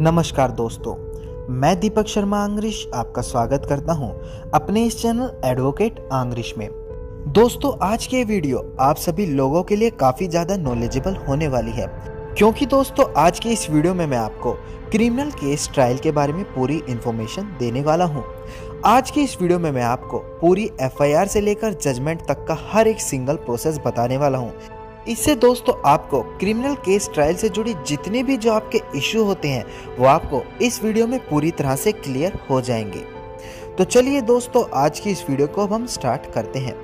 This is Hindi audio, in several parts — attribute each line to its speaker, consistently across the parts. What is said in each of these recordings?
Speaker 1: नमस्कार दोस्तों, मैं दीपक शर्मा आंग्रिश आपका स्वागत करता हूं अपने इस चैनल एडवोकेट आंग्रिश में। दोस्तों, आज की ये वीडियो आप सभी लोगों के लिए काफ़ी ज़्यादा नॉलेजेबल होने वाली है, क्योंकि दोस्तों आज की इस वीडियो में मैं आपको क्रिमिनल केस ट्रायल के बारे में पूरी इन्फॉर्मेशन देने वाला हूं। आज की इस वीडियो में मैं आपको पूरी एफआईआर से लेकर जजमेंट तक का हर एक सिंगल प्रोसेस बताने वाला हूं। इससे दोस्तों आपको क्रिमिनल केस ट्रायल से जुड़ी जितने भी जो आपके इश्यू होते हैं वो आपको इस वीडियो में पूरी तरह से क्लियर हो जाएंगे। तो चलिए दोस्तों, आज की इस वीडियो को अब हम स्टार्ट करते हैं।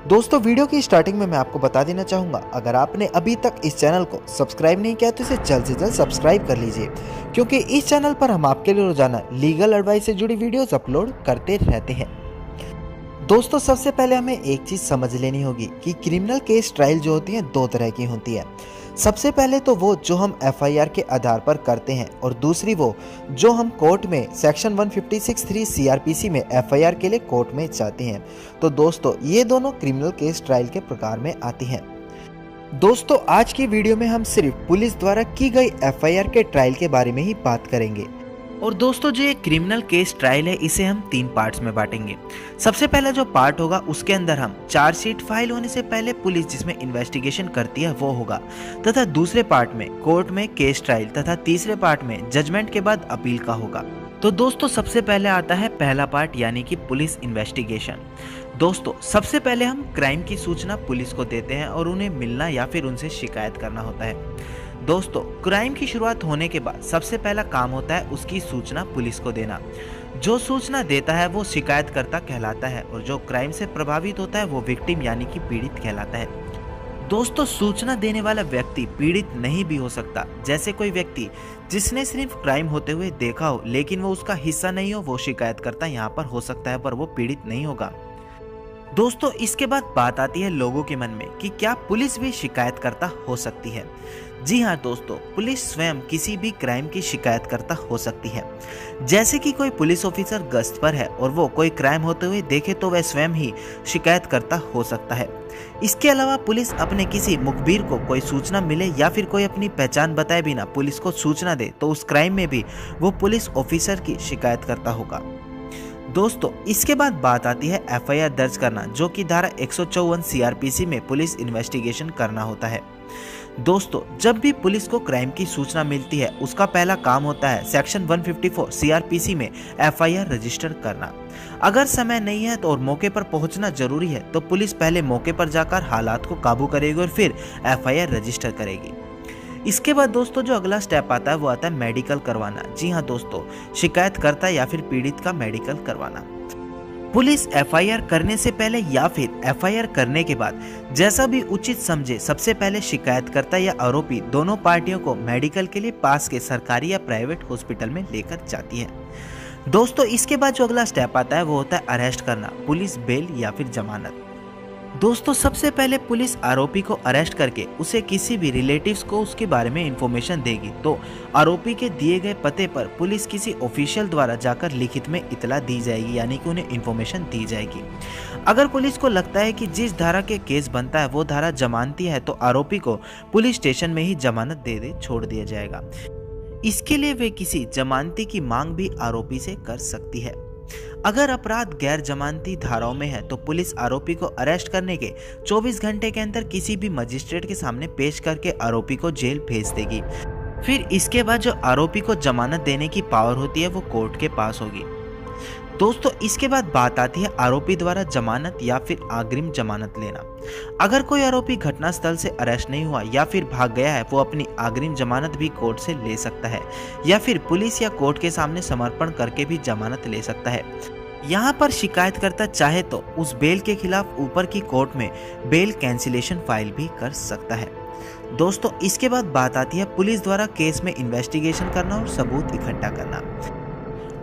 Speaker 1: दोस्तों, वीडियो की स्टार्टिंग में मैं आपको बता देना चाहूँगा, अगर आपने अभी तक इस चैनल को सब्सक्राइब नहीं किया तो इसे जल्द से जल्द सब्सक्राइब कर लीजिए, क्योंकि इस चैनल पर हम आपके लिए रोजाना लीगल एडवाइस से जुड़ी वीडियोस अपलोड करते रहते हैं। दोस्तों, सबसे पहले हमें एक चीज़ समझ लेनी होगी कि क्रिमिनल केस ट्रायल जो होती है दो तरह की होती है। सबसे पहले तो वो जो हम एफआईआर के आधार पर करते हैं, और दूसरी वो जो हम कोर्ट में सेक्शन 156(3) सीआरपीसी में एफआईआर के लिए कोर्ट में जाते हैं। तो दोस्तों, ये दोनों क्रिमिनल केस ट्रायल के प्रकार में आती हैं। दोस्तों, आज की वीडियो में हम सिर्फ पुलिस द्वारा की गई एफआईआर के ट्रायल के बारे में ही बात करेंगे। और दोस्तों, जो ये क्रिमिनल केस ट्रायल है इसे हम 3 पार्ट्स में बांटेंगे। सबसे पहला जो पार्ट होगा उसके अंदर हम चार्जशीट फाइल होने से पहले पुलिस जिसमें इन्वेस्टिगेशन करती है वो होगा, तथा दूसरे पार्ट में कोर्ट में केस ट्रायल, तथा तीसरे पार्ट में जजमेंट के बाद अपील का होगा। तो दोस्तों, सबसे पहले आता है पहला पार्ट, यानी कि पुलिस इन्वेस्टिगेशन। दोस्तों, सबसे पहले हम क्राइम की सूचना पुलिस को देते हैं और उन्हें मिलना या फिर उनसे शिकायत करना होता है। दोस्तों, क्राइम की शुरुआत होने के बाद सबसे पहला काम होता है उसकी सूचना पुलिस को देना। जो सूचना देता है वो शिकायतकर्ता कहलाता है, और जो क्राइम से प्रभावित होता है वो विक्टिम यानी कि पीड़ित कहलाता है। दोस्तों, सूचना देने वाला व्यक्ति पीड़ित नहीं भी हो सकता। जैसे कोई व्यक्ति जिसने सिर्फ क्राइम होते हुए देखा हो लेकिन वो उसका हिस्सा नहीं हो, वो शिकायतकर्ता यहाँ पर हो सकता है, पर वो पीड़ित नहीं होगा। दोस्तों, इसके बाद बात आती है लोगों के मन में कि क्या पुलिस भी शिकायतकर्ता हो सकती है। जी हाँ दोस्तों, पुलिस स्वयं किसी भी क्राइम की शिकायतकर्ता हो सकती है। जैसे कि कोई पुलिस ऑफिसर गश्त पर है और वो कोई क्राइम होते हुए देखे तो वह स्वयं ही शिकायतकर्ता हो सकता है। इसके अलावा पुलिस अपने किसी मुखबिर को कोई सूचना मिले या फिर कोई अपनी पहचान बताए बिना पुलिस को सूचना दे तो उस क्राइम में भी वो पुलिस ऑफिसर की शिकायतकर्ता होगा। दोस्तों, इसके बाद बात आती है एफआईआर दर्ज करना, जो कि धारा 154 सीआरपीसी में पुलिस इन्वेस्टिगेशन करना होता है। दोस्तों, जब भी पुलिस को क्राइम की सूचना मिलती है उसका पहला काम होता है सेक्शन 154 सीआरपीसी में एफआईआर रजिस्टर करना। अगर समय नहीं है तो और मौके पर पहुंचना जरूरी है तो पुलिस पहले मौके पर जाकर हालात को काबू करेगी और फिर एफआईआर रजिस्टर करेगी। इसके बाद दोस्तों जो अगला स्टेप आता है वो आता है मेडिकल करवाना। जी हाँ दोस्तों, शिकायतकर्ता या फिर पीड़ित का मेडिकल करवाना। पुलिस एफआईआर करने से पहले या फिर एफआईआर करने के बाद जैसा भी उचित समझे, सबसे पहले शिकायतकर्ता या आरोपी दोनों पार्टियों को मेडिकल के लिए पास के सरकारी या प्राइवेट हॉस्पिटल में लेकर जाती है। दोस्तों, इसके बाद जो अगला स्टेप आता है वो होता है अरेस्ट करना, पुलिस बेल या फिर जमानत। दोस्तों, सबसे पहले पुलिस आरोपी को अरेस्ट करके उसे किसी भी रिलेटिव्स को उसके बारे में इंफॉर्मेशन देगी। तो आरोपी के दिए गए पते पर पुलिस किसी ऑफिशियल द्वारा जाकर लिखित में इतला दी जाएगी, यानी कि उन्हें इंफॉर्मेशन दी जाएगी। अगर पुलिस को लगता है कि जिस धारा के केस बनता है वो धारा जमानती है तो आरोपी को पुलिस स्टेशन में ही जमानत दे छोड़ दिया जाएगा। इसके लिए वे किसी जमानती की मांग भी आरोपी से कर सकती है। अगर अपराध गैर जमानती धाराओं में है तो पुलिस आरोपी को अरेस्ट करने के 24 घंटे के अंदर किसी भी मजिस्ट्रेट के सामने पेश करके आरोपी को जेल भेज देगी। फिर इसके बाद जो आरोपी को जमानत देने की पावर होती है वो कोर्ट के पास होगी। दोस्तों, इसके बाद बात आती है आरोपी द्वारा जमानत या फिर अग्रिम जमानत लेना। अगर कोई आरोपी घटनास्थल से अरेस्ट नहीं हुआ या फिर भाग गया है, वो अपनी अग्रिम जमानत भी कोर्ट से ले सकता है या फिर पुलिस या कोर्ट के सामने समर्पण करके भी जमानत ले सकता है। यहाँ पर शिकायतकर्ता चाहे तो उस बेल के खिलाफ ऊपर की कोर्ट में बेल कैंसिलेशन फाइल भी कर सकता है। दोस्तों, इसके बाद बात आती है पुलिस द्वारा केस में इन्वेस्टिगेशन करना और सबूत इकट्ठा करना।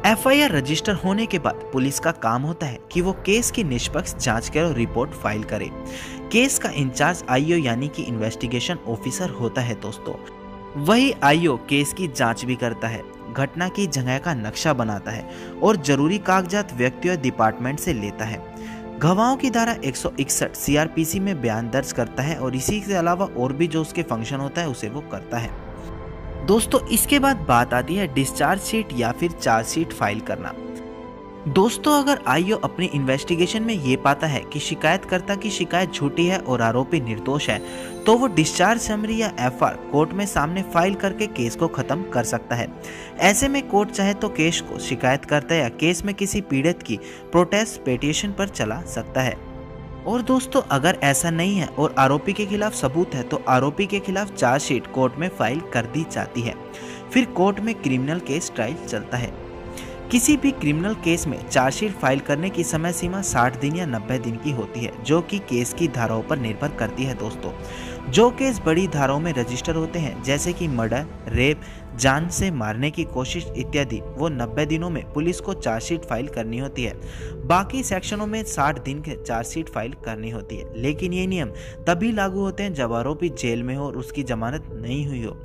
Speaker 1: एफआईआर रजिस्टर होने के बाद पुलिस का काम होता है कि वो केस की निष्पक्ष जांच करे और रिपोर्ट फाइल करे। केस का इंचार्ज आईओ यानी कि इन्वेस्टिगेशन ऑफिसर होता है। दोस्तों, वही आईओ केस की जांच भी करता है, घटना की जगह का नक्शा बनाता है और जरूरी कागजात व्यक्ति और डिपार्टमेंट से लेता है। गवाहों की धारा 161 सीआरपीसी में बयान दर्ज करता है और इसी के अलावा और भी जो उसके फंक्शन होता है उसे वो करता है। दोस्तों इसके बाद बात आती है डिस्चार्ज शीट या फिर चार्जशीट फाइल करना। दोस्तों अगर आईओ अपनी इन्वेस्टिगेशन में ये पाता है कि शिकायतकर्ता की शिकायत झूठी है और आरोपी निर्दोष है, तो वो डिस्चार्ज समरी या एफआर कोर्ट में सामने फाइल करके केस को खत्म कर सकता है। ऐसे में कोर्ट चाहे तो केस को शिकायतकर्ता या केस में किसी पीड़ित की प्रोटेस्ट पिटीशन पर चला सकता है। और दोस्तों अगर ऐसा नहीं है और आरोपी के खिलाफ सबूत है, तो आरोपी के खिलाफ चार्जशीट कोर्ट में फाइल कर दी जाती है। फिर कोर्ट में क्रिमिनल केस ट्रायल चलता है। किसी भी क्रिमिनल केस में चार्जशीट फाइल करने की समय सीमा 60 दिन या 90 दिन की होती है, जो कि केस की धाराओं पर निर्भर करती है। दोस्तों जो केस बड़ी धाराओं में रजिस्टर होते हैं, जैसे कि मर्डर, रेप, जान से मारने की कोशिश इत्यादि, वो 90 दिनों में पुलिस को चार्जशीट फाइल करनी होती है। बाकी सेक्शनों में 60 दिन के चार्जशीट फाइल करनी होती है। लेकिन ये नियम तभी लागू होते हैं जब आरोपी जेल में हो और उसकी जमानत नहीं हुई हो।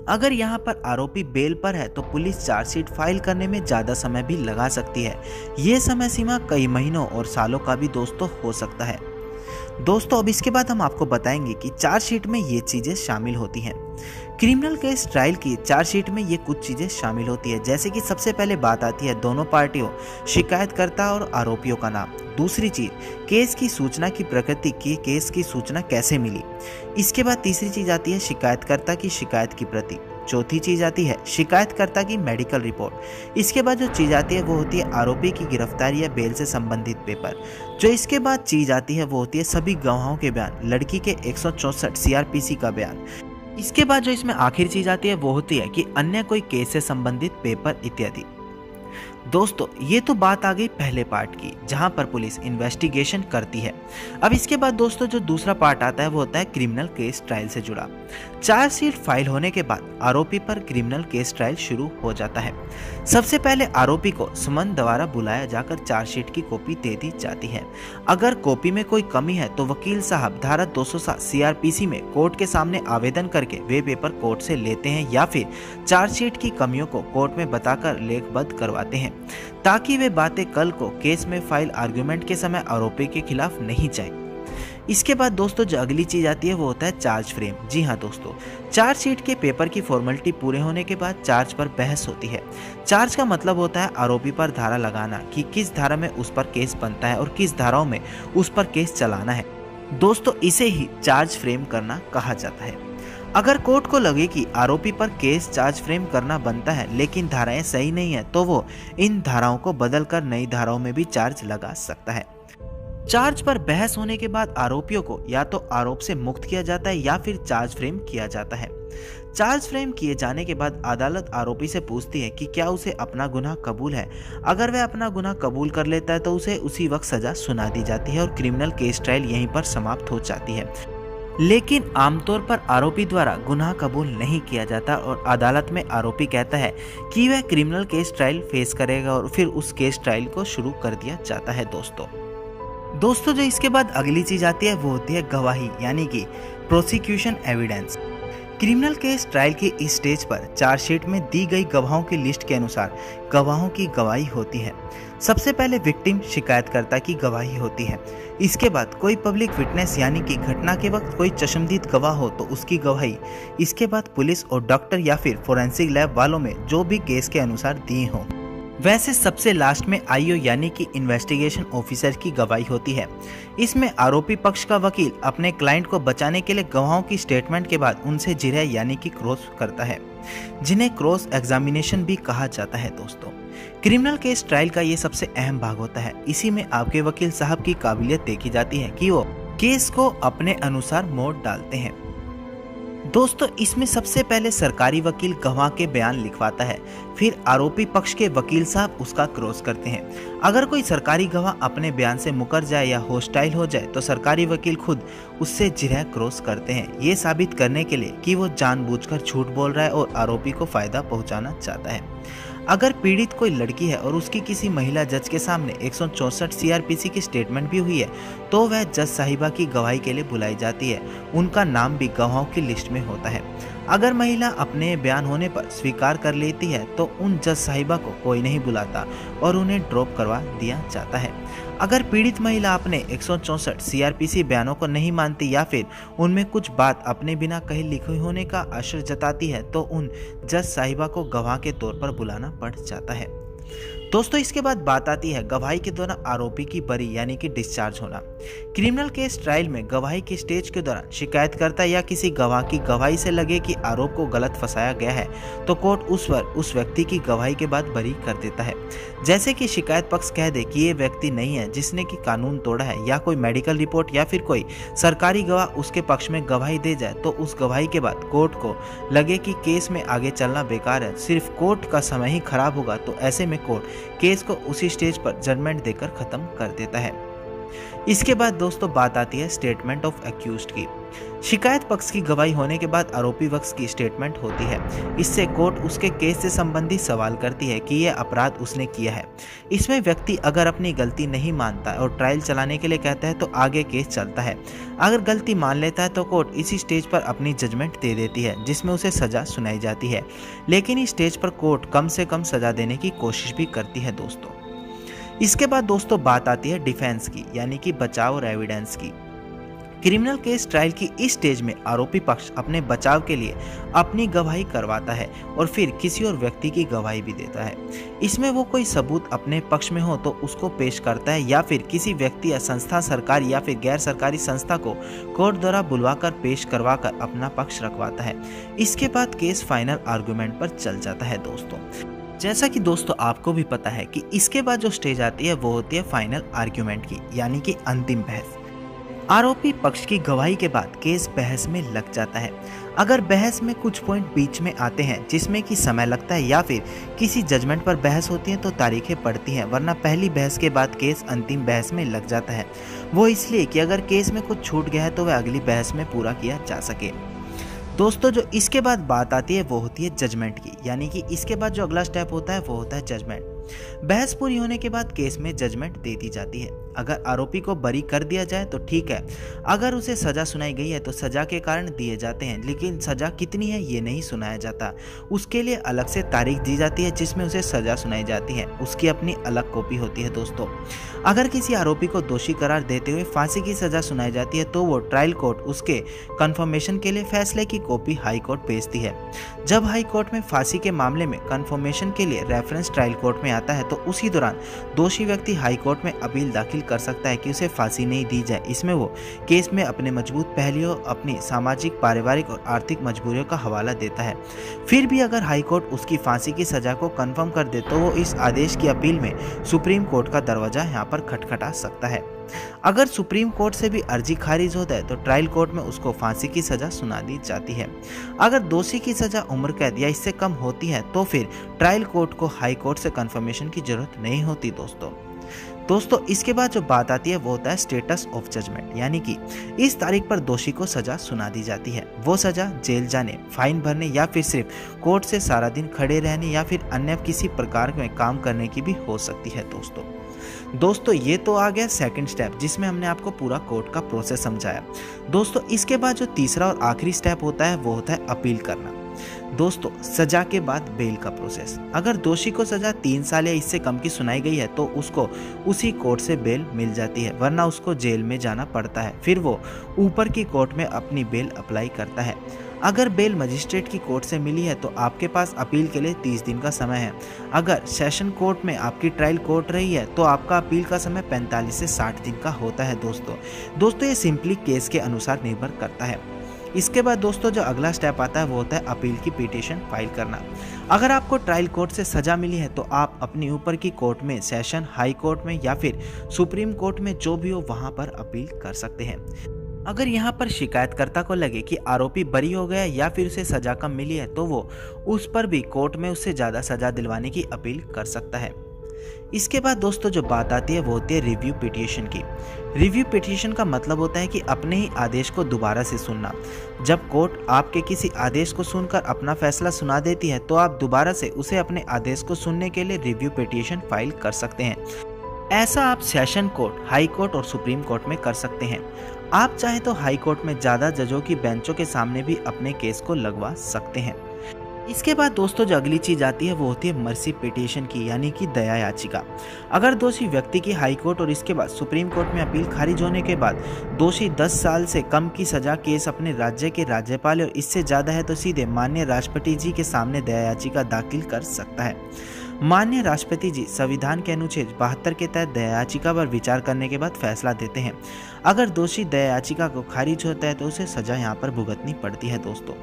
Speaker 1: अगर यहाँ पर आरोपी बेल पर है तो पुलिस चार्जशीट फाइल करने में ज़्यादा समय भी लगा सकती है। ये समय सीमा कई महीनों और सालों का भी दोस्तों हो सकता है। दोस्तों अब इसके बाद हम आपको बताएंगे कि चार्जशीट में ये चीज़ें शामिल होती हैं। क्रिमिनल केस ट्रायल की चार्जशीट में ये कुछ चीज़ें शामिल होती है, जैसे कि सबसे पहले बात आती है दोनों पार्टियों, शिकायतकर्ता और आरोपियों का नाम। दूसरी चीज़, केस की सूचना की प्रकृति, की केस की सूचना कैसे मिली। इसके बाद तीसरी चीज़ आती है शिकायतकर्ता की शिकायत की प्रति। चौथी चीज़ आती है शिकायतकर्ता की मेडिकल रिपोर्ट। इसके बाद जो चीज़ आती है वो होती है आरोपी की गिरफ्तारी या बेल से संबंधित पेपर। जो इसके बाद चीज़ आती है वो होती है सभी गवाहों के बयान, लड़की के 164 सीआरपीसी का बयान। इसके बाद जो इसमें आखिर चीज आती है वो होती है कि अन्य कोई केस से संबंधित पेपर इत्यादि। दोस्तों ये तो बात आ गई पहले पार्ट की, जहां पर पुलिस इन्वेस्टिगेशन करती है। अब इसके बाद दोस्तों जो दूसरा पार्ट आता है वो होता है क्रिमिनल केस ट्रायल से जुड़ा। चार्जशीट फाइल होने के बाद आरोपी पर क्रिमिनल केस ट्रायल शुरू हो जाता है। सबसे पहले आरोपी को सुमन द्वारा बुलाया जाकर चार्जशीट की कॉपी दे दी जाती है। अगर कॉपी में कोई कमी है तो वकील साहब धारा 207 सीआरपीसी में कोर्ट के सामने आवेदन करके वे पेपर कोर्ट से लेते हैं या फिर चार्जशीट की कमियों को कोर्ट में बताकर लेखबद्ध करवाते हैं, ताकि वे बातें कल को केस में फाइल आर्गुमेंट के समय आरोपी के खिलाफ नहीं जाए। इसके बाद दोस्तों जो अगली चीज आती है वो होता है चार्ज फ्रेम। जी हाँ दोस्तों, चार्जशीट के पेपर की फॉर्मेलिटी पूरे होने के बाद चार्ज पर बहस होती है। चार्ज का मतलब होता है आरोपी पर धारा लगाना कि किस धारा में उस पर केस बनता है और किस धाराओं में उस पर केस चलाना है। दोस्तों इसे ही चार्ज फ्रेम करना कहा जाता है। अगर कोर्ट को लगे कि आरोपी पर केस चार्ज फ्रेम करना बनता है लेकिन धाराएं सही नहीं है, तो वो इन धाराओं को बदलकर नई धाराओं में भी चार्ज लगा सकता है। चार्ज पर बहस होने के बाद आरोपियों को या तो आरोप से मुक्त किया जाता है या फिर चार्ज फ्रेम किया जाता है। चार्ज फ्रेम किए जाने के बाद अदालत आरोपी से पूछती है कि क्या उसे अपना गुनाह कबूल है। अगर वह अपना गुनाह कबूल कर लेता है तो उसे उसी वक्त सजा सुना दी जाती है और क्रिमिनल केस ट्रायल यहीं पर समाप्त हो जाती है। लेकिन आमतौर पर आरोपी द्वारा गुनाह कबूल नहीं किया जाता और अदालत में आरोपी कहता है कि वह क्रिमिनल केस ट्रायल फेस करेगा और फिर उस केस ट्रायल को शुरू कर दिया जाता है। दोस्तों जो इसके बाद अगली चीज आती है वो होती है गवाही, यानी कि prosecution evidence. Criminal case trial की इस स्टेज पर चार्जशीट में दी गई गवाहों की लिस्ट के अनुसार गवाहों की गवाही होती है। सबसे पहले विक्टिम शिकायतकर्ता की गवाही होती है। इसके बाद कोई पब्लिक विटनेस यानी कि घटना के वक्त कोई चश्मदीद गवाह हो तो उसकी गवाही। इसके बाद पुलिस और डॉक्टर या फिर फोरेंसिक लैब वालों में जो भी केस के अनुसार दिए हों। वैसे सबसे लास्ट में आईओ यानी कि इन्वेस्टिगेशन ऑफिसर की गवाही होती है। इसमें आरोपी पक्ष का वकील अपने क्लाइंट को बचाने के लिए गवाहों की स्टेटमेंट के बाद उनसे जिरह यानी कि क्रॉस करता है, जिन्हें क्रॉस एग्जामिनेशन भी कहा जाता है। दोस्तों क्रिमिनल केस ट्रायल का ये सबसे अहम भाग होता है। इसी में आपके वकील साहब की काबिलियत देखी जाती है कि वो केस को अपने अनुसार मोड़ डालते हैं। दोस्तों इसमें सबसे पहले सरकारी वकील गवाह के बयान लिखवाता है, फिर आरोपी पक्ष के वकील साहब उसका क्रॉस करते हैं। अगर कोई सरकारी गवाह अपने बयान से मुकर जाए या होस्टाइल हो जाए तो सरकारी वकील खुद उससे जिरह क्रॉस करते हैं, ये साबित करने के लिए कि वो जानबूझकर झूठ बोल रहा है और आरोपी को फायदा पहुंचाना चाहता है। अगर पीड़ित कोई लड़की है और उसकी किसी महिला जज के सामने 164 सीआरपीसी की स्टेटमेंट भी हुई है तो वह जज साहिबा की गवाही के लिए बुलाई जाती है। उनका नाम भी गवाहों की लिस्ट में होता है। अगर महिला अपने बयान होने पर स्वीकार कर लेती है तो उन जज साहिबा को कोई नहीं बुलाता और उन्हें ड्रॉप करवा दिया जाता है। अगर पीड़ित महिला अपने 164 सीआरपीसी बयानों को नहीं मानती या फिर उनमें कुछ बात अपने बिना कहीं लिखी होने का आश्चर्य जताती है तो उन जज साहिबा को गवाह के तौर पर बुलाना पड़ जाता है। दोस्तों इसके बाद बात आती है गवाही के दौरान आरोपी की बरी यानी कि डिस्चार्ज होना। क्रिमिनल केस ट्रायल में गवाही के स्टेज के दौरान शिकायतकर्ता या किसी गवाह की गवाही से लगे कि आरोप को गलत फंसाया गया है तो कोर्ट उस व्यक्ति की गवाही के बाद बरी कर देता है। जैसे कि शिकायत पक्ष कह दे कि ये व्यक्ति नहीं है जिसने कि कानून तोड़ा है, या कोई मेडिकल रिपोर्ट या फिर कोई सरकारी गवाह उसके पक्ष में गवाही दे जाए तो उस गवाही के बाद कोर्ट को लगे कि केस में आगे चलना बेकार है, सिर्फ कोर्ट का समय ही खराब होगा, तो ऐसे में कोर्ट केस को उसी स्टेज पर जजमेंट देकर खत्म कर देता है। इसके बाद दोस्तों बात आती है स्टेटमेंट ऑफ एक्यूज्ड की। शिकायत पक्ष की गवाही होने के बाद आरोपी पक्ष की स्टेटमेंट होती है। इससे कोर्ट उसके केस से संबंधित सवाल करती है कि यह अपराध उसने किया है। इसमें व्यक्ति अगर अपनी गलती नहीं मानता और ट्रायल चलाने के लिए कहता है तो आगे केस चलता है। अगर गलती मान लेता है तो कोर्ट इसी स्टेज पर अपनी जजमेंट दे देती है जिसमें उसे सजा सुनाई जाती है। लेकिन इस स्टेज पर कोर्ट कम से कम सजा देने की कोशिश भी करती है दोस्तों। इसके बाद दोस्तों बात आती है डिफेंस की यानी कि बचाव और एविडेंस की। क्रिमिनल केस ट्रायल की इस स्टेज में आरोपी पक्ष अपने बचाव के लिए अपनी गवाही करवाता है और फिर किसी और व्यक्ति की गवाही भी देता है। इसमें वो कोई सबूत अपने पक्ष में हो तो उसको पेश करता है या फिर किसी व्यक्ति या संस्था, सरकारी या फिर गैर सरकारी संस्था को कोर्ट द्वारा बुलवाकर पेश करवाकर अपना पक्ष रखवाता है। इसके बाद केस फाइनल आर्गुमेंट पर चल जाता है दोस्तों। जैसा कि दोस्तों आपको भी पता है कि इसके बाद जो स्टेज आती है वो होती है फाइनल आर्ग्यूमेंट की यानी कि अंतिम बहस। आरोपी पक्ष की गवाही के बाद केस बहस में लग जाता है। अगर बहस में कुछ पॉइंट बीच में आते हैं जिसमें कि समय लगता है या फिर किसी जजमेंट पर बहस होती है तो तारीखें पड़ती हैं, वरना पहली बहस के बाद केस अंतिम बहस में लग जाता है। वो इसलिए कि अगर केस में कुछ छूट गया है तो वह अगली बहस में पूरा किया जा सके। दोस्तों जो इसके बाद बात आती है वो होती है जजमेंट की, यानी कि इसके बाद जो अगला स्टेप होता है वो होता है जजमेंट। बहस पूरी होने के बाद केस में जजमेंट दे दी जाती है। अगर आरोपी को बरी कर दिया जाए तो ठीक है, अगर उसे सजा सुनाई गई है तो सजा के कारण दिए जाते हैं, लेकिन सजा कितनी है ये नहीं सुनाया जाता। उसके लिए अलग से तारीख दी जाती है जिसमें उसे सजा सुनाई जाती है, उसकी अपनी अलग कॉपी होती है दोस्तों। अगर किसी आरोपी को दोषी करार देते हुए फांसी की सजा सुनाई जाती है तो वो ट्रायल कोर्ट उसके कंफर्मेशन के लिए फैसले की कॉपी हाई कोर्ट भेजती है। जब हाई कोर्ट में फांसी के मामले में कंफर्मेशन के लिए रेफरेंस ट्रायल कोर्ट में आता है तो उसी दौरान दोषी व्यक्ति हाई कोर्ट में अपील दाखिल कर सकता है कि उसे फांसी नहीं दी जाए। इसमें वो केस में अपने मजबूत पहलुओं, अपनी सामाजिक, पारिवारिक और आर्थिक मजबूरियों का हवाला देता है। फिर भी अगर हाई कोर्ट उसकी फांसी की सजा को कंफर्म कर दे तो वो इस आदेश की अपील में सुप्रीम कोर्ट का दरवाजा यहाँ पर खटखटा सकता है। अगर सुप्रीम कोर्ट से भी अर्जी खारिज होता है तो ट्रायल कोर्ट में उसको फांसी की सजा सुना दी जाती है। अगर दोषी की सजा उम्र कैद या इससे कम होती है तो फिर ट्रायल कोर्ट को हाई कोर्ट से कंफर्मेशन की जरूरत नहीं होती दोस्तों इसके बाद जो बात आती है वो होता है स्टेटस ऑफ जजमेंट, यानी कि इस तारीख पर दोषी को सजा सुना दी जाती है। वो सजा जेल जाने, फाइन भरने या फिर सिर्फ कोर्ट से सारा दिन खड़े रहने या फिर अन्य किसी प्रकार में काम करने की भी हो सकती है दोस्तों ये तो आ गया सेकंड स्टेप जिसमें हमने आपको पूरा कोर्ट का प्रोसेस समझाया। दोस्तों इसके बाद जो तीसरा और आखिरी स्टेप होता है वो होता है अपील करना। दोस्तों सजा के बाद बेल का प्रोसेस। अगर दोषी को सजा 3 साल या इससे कम की सुनाई गई है तो उसको उसी कोर्ट से बेल मिल जाती है, वरना उसको जेल में जाना पड़ता है। फिर वो ऊपर की कोर्ट में अपनी बेल अप्लाई करता है। अगर बेल मजिस्ट्रेट की कोर्ट से मिली है तो आपके पास अपील के लिए 30 दिन का समय है। अगर सेशन कोर्ट में आपकी ट्रायल कोर्ट रही है तो आपका अपील का समय 45 से 60 दिन का होता है दोस्तों ये सिंपली केस के अनुसार निर्भर करता है। इसके बाद दोस्तों जो अगला स्टेप आता है वो होता है अपील की पिटीशन फाइल करना। अगर आपको ट्रायल कोर्ट से सजा मिली है तो आप अपनी ऊपर की कोर्ट में, सेशन, हाई कोर्ट में या फिर सुप्रीम कोर्ट में जो भी हो वहां पर अपील कर सकते हैं। अगर यहाँ पर शिकायतकर्ता को लगे कि आरोपी बरी हो गया या फिर उसे सजा कम मिली है तो वो उस पर भी कोर्ट में उससे ज़्यादा सजा दिलवाने की अपील कर सकता है। इसके बाद दोस्तों जो बात आती है वो होती है रिव्यू पिटीशन की। रिव्यू पिटीशन का मतलब होता है कि अपने ही आदेश को दोबारा से सुनना। जब कोर्ट आपके किसी आदेश को सुनकर अपना फैसला सुना देती है तो आप दोबारा से उसे अपने आदेश को सुनने के लिए रिव्यू पिटीशन फाइल कर सकते हैं। ऐसा आप सेशन कोर्ट, हाई कोर्ट और सुप्रीम कोर्ट में कर सकते हैं। आप चाहे तो हाई कोर्ट में ज़्यादा जजों की बेंचों के सामने भी अपने केस को लगवा सकते हैं। इसके बाद दोस्तों जो अगली चीज आती है वो होती है मर्सी पिटीशन की, यानी कि दया याचिका। अगर दोषी व्यक्ति की हाई कोर्ट और इसके बाद सुप्रीम कोर्ट में अपील खारिज होने के बाद दोषी 10 साल से कम की सजा केस अपने राज्य के राज्यपाल और इससे ज्यादा है तो सीधे माननीय राष्ट्रपति जी के सामने दया याचिका दाखिल कर सकता है। माननीय राष्ट्रपति जी संविधान के अनुच्छेद 72 के तहत दया याचिका पर विचार करने के बाद फैसला देते हैं। अगर दोषी दया याचिका को खारिज होता है तो उसे सजा यहाँ पर भुगतनी पड़ती है दोस्तों।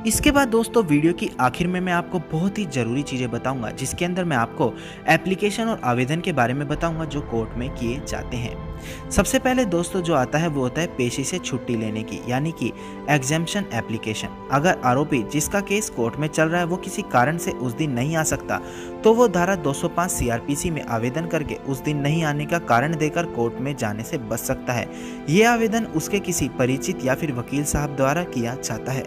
Speaker 1: इसके बाद दोस्तों वीडियो की आखिर में मैं आपको बहुत ही ज़रूरी चीज़ें बताऊंगा, जिसके अंदर मैं आपको एप्लीकेशन और आवेदन के बारे में बताऊंगा जो कोर्ट में किए जाते हैं। सबसे पहले दोस्तों जो आता है वो होता है पेशी से छुट्टी लेने की, यानी कि एग्जेम्पशन एप्लीकेशन। अगर आरोपी जिसका केस कोर्ट में चल रहा है वो किसी कारण से उस दिन नहीं आ सकता तो वो धारा 205 CRPC में आवेदन करके उस दिन नहीं आने का कारण देकर कोर्ट में जाने से बच सकता है। ये आवेदन उसके किसी परिचित या फिर वकील साहब द्वारा किया जाता है।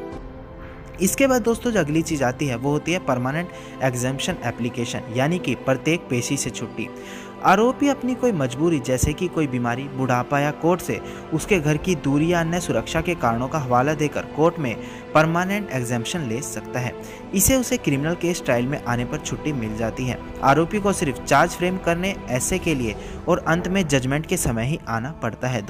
Speaker 1: इसके बाद दोस्तों जो अगली चीज़ आती है वो होती है परमानेंट एग्जेम्पशन एप्लीकेशन, यानी कि प्रत्येक पेशी से छुट्टी। आरोपी अपनी कोई मजबूरी जैसे कि कोई बीमारी, बुढ़ापा या कोर्ट से उसके घर की दूरी या अन्य सुरक्षा के कारणों का हवाला देकर कोर्ट में परमानेंट एग्जेम्पशन ले सकता है। इसे उसे क्रिमिनल केस ट्रायल में आने पर छुट्टी मिल जाती है। आरोपी को सिर्फ चार्ज फ्रेम करने ऐसे के लिए और अंत में जजमेंट के समय ही आना पड़ता है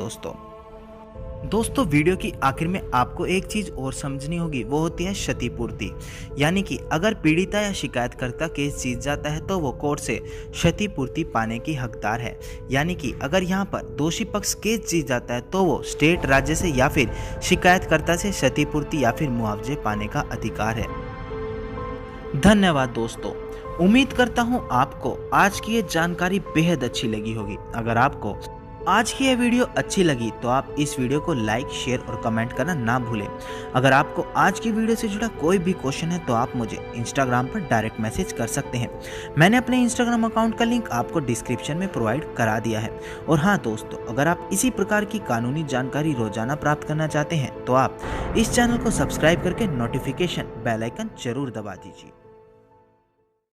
Speaker 1: दोस्तों वीडियो की आखिर में आपको एक चीज और समझनी होगी, वो होती है क्षतिपूर्ति। यानी कि अगर पीड़िता या शिकायतकर्ता केस जीत जाता है तो वो कोर्ट से क्षतिपूर्ति पाने की हकदार है। यानी कि अगर यहाँ पर दोषी पक्ष केस जीत जाता है तो वो स्टेट, राज्य से या फिर शिकायतकर्ता से क्षतिपूर्ति या फिर मुआवजे पाने का अधिकार है। धन्यवाद दोस्तों। उम्मीद करता हूँ आपको आज की ये जानकारी बेहद अच्छी लगी होगी। अगर आपको आज की यह वीडियो अच्छी लगी तो आप इस वीडियो को लाइक, शेयर और कमेंट करना ना भूलें। अगर आपको आज की वीडियो से जुड़ा कोई भी क्वेश्चन है तो आप मुझे इंस्टाग्राम पर डायरेक्ट मैसेज कर सकते हैं। मैंने अपने इंस्टाग्राम अकाउंट का लिंक आपको डिस्क्रिप्शन में प्रोवाइड करा दिया है। और हाँ दोस्तों, अगर आप इसी प्रकार की कानूनी जानकारी रोजाना प्राप्त करना चाहते हैं तो आप इस चैनल को सब्सक्राइब करके नोटिफिकेशन बेल आइकन जरूर दबा दीजिए।